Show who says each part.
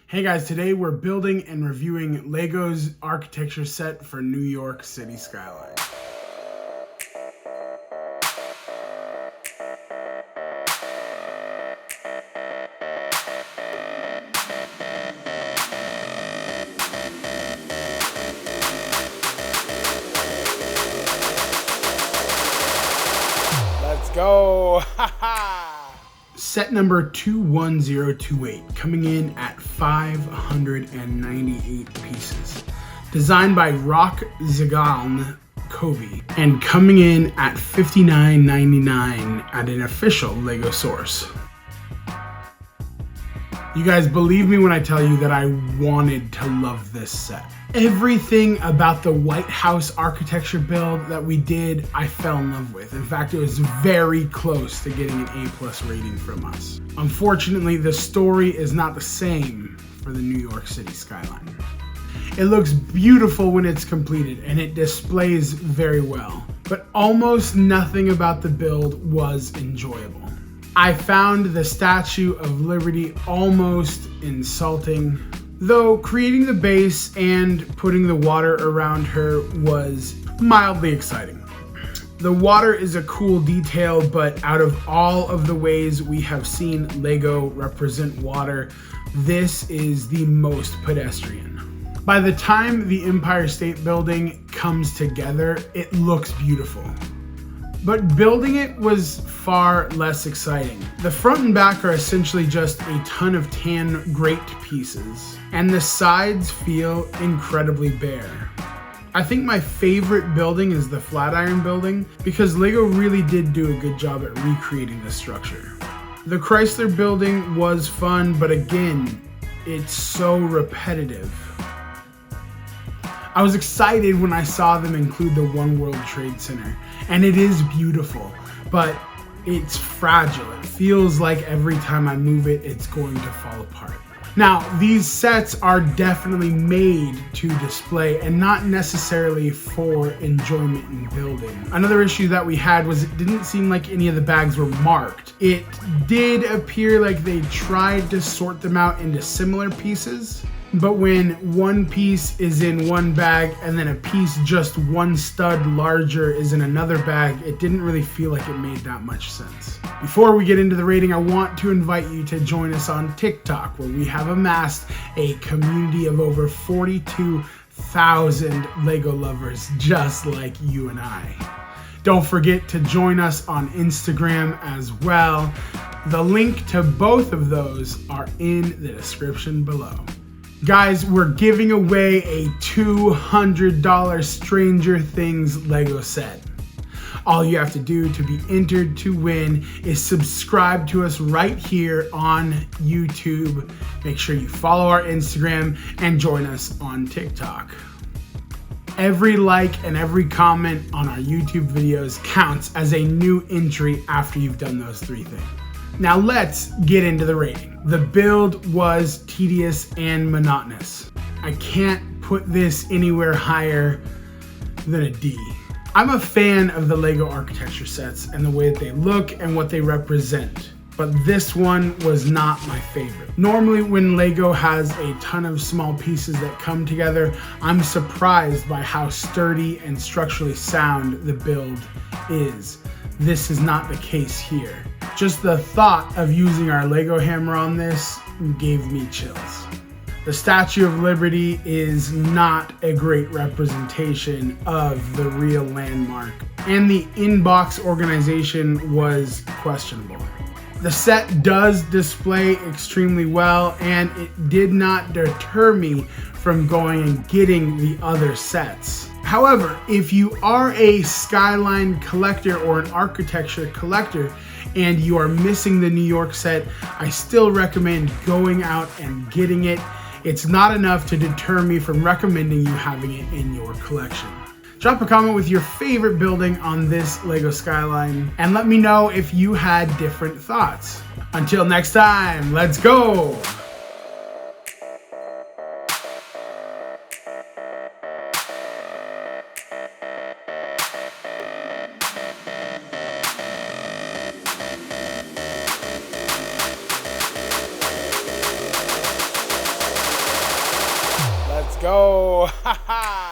Speaker 1: Hey guys, today we're building and reviewing Lego's architecture set for New York City Skyline. Let's go! Set number 21028, coming in at 598 pieces. Designed by Rock Zagaln Kobe, and coming in at $59.99 at an official Lego source. You guys believe me when I tell you that I wanted to love this set. Everything about the White House architecture build that we did, I fell in love with. In fact, it was very close to getting an A+ rating from us. Unfortunately, the story is not the same for the New York City Skyline. It looks beautiful when it's completed and it displays very well, but almost nothing about the build was enjoyable. I found the Statue of Liberty almost insulting, though creating the base and putting the water around her was mildly exciting. The water is a cool detail, but out of all of the ways we have seen Lego represent water, this is the most pedestrian. By the time the Empire State Building comes together, it looks beautiful. But building it was far less exciting. The front and back are essentially just a ton of tan grate pieces, and the sides feel incredibly bare. I think my favorite building is the Flatiron building because Lego really did do a good job at recreating the structure. The Chrysler building was fun, but again, it's so repetitive. I was excited when I saw them include the One World Trade Center, and it is beautiful, but it's fragile. It feels like every time I move it, it's going to fall apart. Now, these sets are definitely made to display and not necessarily for enjoyment in building. Another issue that we had was it didn't seem like any of the bags were marked. It did appear like they tried to sort them out into similar pieces, but when one piece is in one bag and then a piece just one stud larger is in another bag, it didn't really feel like it made that much sense. Before we get into the rating, I want to invite you to join us on TikTok, where we have amassed a community of over 42,000 Lego lovers just like you and I. Don't forget to join us on Instagram as well. The link to both of those are in the description below. Guys, we're giving away a $200 Stranger Things Lego set. All you have to do to be entered to win is subscribe to us right here on YouTube. Make sure you follow our Instagram and join us on TikTok. Every like and every comment on our YouTube videos counts as a new entry after you've done those three things. Now let's get into the rating. The build was tedious and monotonous. I can't put this anywhere higher than a D. I'm a fan of the Lego architecture sets and the way that they look and what they represent, but this one was not my favorite. Normally when Lego has a ton of small pieces that come together, I'm surprised by how sturdy and structurally sound the build is. This is not the case here. Just the thought of using our Lego hammer on this gave me chills. The Statue of Liberty is not a great representation of the real landmark, and the in-box organization was questionable. The set does display extremely well, and it did not deter me from going and getting the other sets. However, if you are a Skyline collector or an architecture collector and you are missing the New York set, I still recommend going out and getting it. It's not enough to deter me from recommending you having it in your collection. Drop a comment with your favorite building on this Lego Skyline and let me know if you had different thoughts. Until next time, let's go! go. Ha ha.